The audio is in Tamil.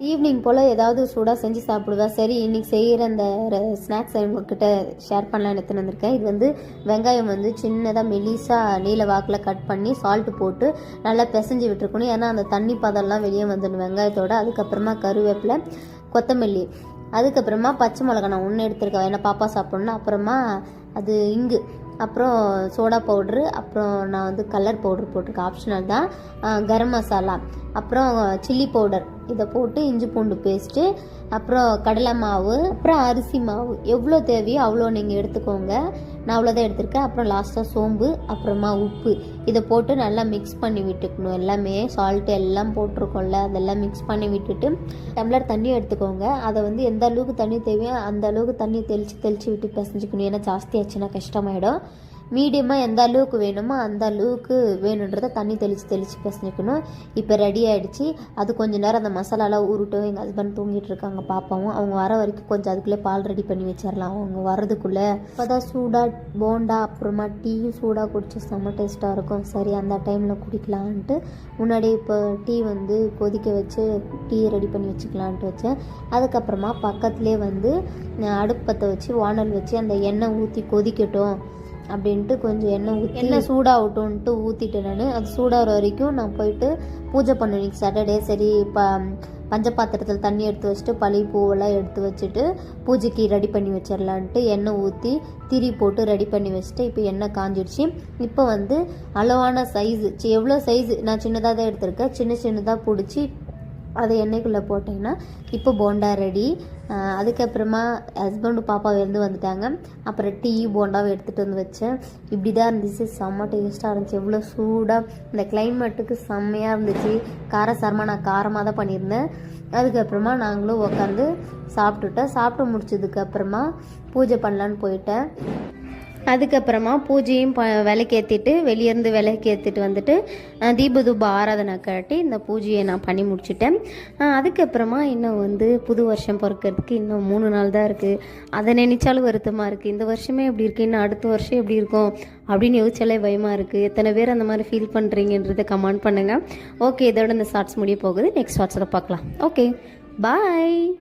ஈவினிங் போல் ஏதாவது சூடாக செஞ்சு சாப்பிடுவேன். சரி இன்றைக்கி செய்கிற அந்த ஸ்நாக்ஸ் உங்ககிட்ட ஷேர் பண்ணலான்னு எடுத்துன்னு வந்திருக்கேன். இது வந்து வெங்காயம் வந்து சின்னதாக மெலிசாக நீல வாக்கில் கட் பண்ணி சால்ட்டு போட்டு நல்லா பிசைஞ்சு விட்டுருக்கணும். ஏன்னா அந்த தண்ணி பதம்லாம் வெளியே வந்துடணும் வெங்காயத்தோட. அதுக்கப்புறமா கருவேப்பிலை, கொத்தமல்லி, அதுக்கப்புறமா பச்சை மிளகா நான் ஒன்று எடுத்துருக்கேன், ஏன்னா பாப்பா சாப்பிட்ணும். அப்புறமா அது இங்கு, அப்புறம் சோடா பவுட்ரு, அப்புறம் நான் வந்து கலர் பவுட்ரு போட்டிருக்கேன், ஆப்ஷனல் தான். கரம் மசாலா, அப்புறம் சில்லி பவுடர், இதை போட்டு இஞ்சி பூண்டு பேஸ்ட்டு, அப்புறம் கடலை மாவு, அப்புறம் அரிசி மாவு எவ்வளோ தேவையோ அவ்வளோ நீங்கள் எடுத்துக்கோங்க. நான் அவ்வளோதான் எடுத்திருக்கேன். அப்புறம் லாஸ்ட்டாக சோம்பு, அப்புறமா உப்பு, இதை போட்டு நல்லா மிக்ஸ் பண்ணி விட்டுக்கணும். எல்லாமே சால்ட்டு எல்லாம் போட்டிருக்கோம்ல, அதெல்லாம் மிக்ஸ் பண்ணி விட்டுட்டு டம்ளர் தண்ணி எடுத்துக்கோங்க. அதை வந்து எந்த அளவுக்கு தண்ணி தேவையோ அந்த அளவுக்கு தண்ணி தெளித்து விட்டு பிசைஞ்சிக்கணும். ஏன்னா ஜாஸ்தி ஆச்சுன்னா கஷ்டமாயிடும். மீடியமாக எந்த அளவுக்கு வேணுமோ அந்த அளவுக்கு வேணுன்றதை தண்ணி தெளித்து பிசைஞ்சிக்கணும். இப்போ ரெடி ஆகிடுச்சு. அது கொஞ்சம் நேரம் அந்த மசாலாலாம் ஊருட்டும். எங்கள் ஹஸ்பண்ட் தூங்கிட்டு இருக்காங்க, பாப்பாவும். அவங்க வர வரைக்கும் கொஞ்சம் அதுக்குள்ளே பால் ரெடி பண்ணி வச்சிடலாம். அவங்க வர்றதுக்குள்ளே இப்போ தான் சூடாக போண்டா அப்புறமா டீயும் சூடாக குடிச்சு செம்ம டேஸ்ட்டாக இருக்கும். சரி அந்த டைமில் குடிக்கலான்ட்டு முன்னாடி இப்போ டீ வந்து கொதிக்க வச்சு டீ ரெடி பண்ணி வச்சுக்கலான்ட்டு வச்சேன். அதுக்கப்புறமா பக்கத்துலேயே வந்து அடுப்பத்தை வச்சு வானல் வச்சு அந்த எண்ணெய் ஊற்றி கொதிக்கட்டும் அப்படின்ட்டு கொஞ்சம் எண்ணெய் சூடாகட்டும்ன்ட்டு ஊற்றிட்டேன் நான். அது சூடாகிற வரைக்கும் நான் போயிட்டு பூஜை பண்ணேன். இன்றைக்கி சாட்டர்டே. சரி பஞ்ச பாத்திரத்தில் தண்ணி எடுத்து வச்சுட்டு பழி பூவெல்லாம் எடுத்து வச்சுட்டு பூஜைக்கு ரெடி பண்ணி வச்சிடலான்ட்டு எண்ணெய் ஊற்றி திரி போட்டு ரெடி பண்ணி வச்சுட்டு இப்போ எண்ணெய் காஞ்சிடுச்சு. இப்போ வந்து அளவான சைஸு, எவ்வளோ சைஸு நான் சின்னதாக தான் எடுத்திருக்கேன், சின்னதாக பிடிச்சி அதை எண்ணெய்க்குள்ளே போட்டிங்கன்னா இப்போ போண்டா ரெடி. அதுக்கப்புறமா ஹஸ்பண்டு பாப்பா வந்துட்டாங்க. அப்புறம் டீ போண்டாவை எடுத்துகிட்டு வந்து வச்சேன். இப்படி தான் இருந்துச்சு. செம்ம டேஸ்ட்டாக இருந்துச்சு. எவ்வளோ சூடாக இந்த கிளைமேட்டுக்கு செம்மையாக இருந்துச்சு. காரசாரமாக நான் காரமாக தான் பண்ணியிருந்தேன். அதுக்கப்புறமா நாங்களும் உட்காந்து சாப்பிட்டு முடிச்சதுக்கப்புறமா பூஜை பண்ணலான்னு போயிட்டேன். அதுக்கப்புறமா பூஜையும் விளக்கேற்றிட்டு வெளியேருந்து விளக்கேற்றிட்டு வந்துட்டு தீபதூப ஆராதனை காட்டி இந்த பூஜையை நான் பண்ணி முடிச்சுட்டேன். அதுக்கப்புறமா இன்னும் வந்து புது வருஷம் பிறக்கிறதுக்கு இன்னும் 3 நாள் தான் இருக்குது. அதை நினைச்சாலும் வருத்தமாக இருக்குது. இந்த வருஷமே எப்படி இருக்குது, இன்னும் அடுத்த வருஷம் எப்படி இருக்கும் அப்படின்னு யோசிச்சாலே பயமாக இருக்குது. எத்தனை பேர் அந்த மாதிரி ஃபீல் பண்ணுறீங்கன்றதை கமெண்ட் பண்ணுங்கள். ஓகே, இதோட இந்த ஷார்ட்ஸ் முடிய போகுது. நெக்ஸ்ட் ஷார்ட்ஸில் பார்க்கலாம். ஓகே, பாய்.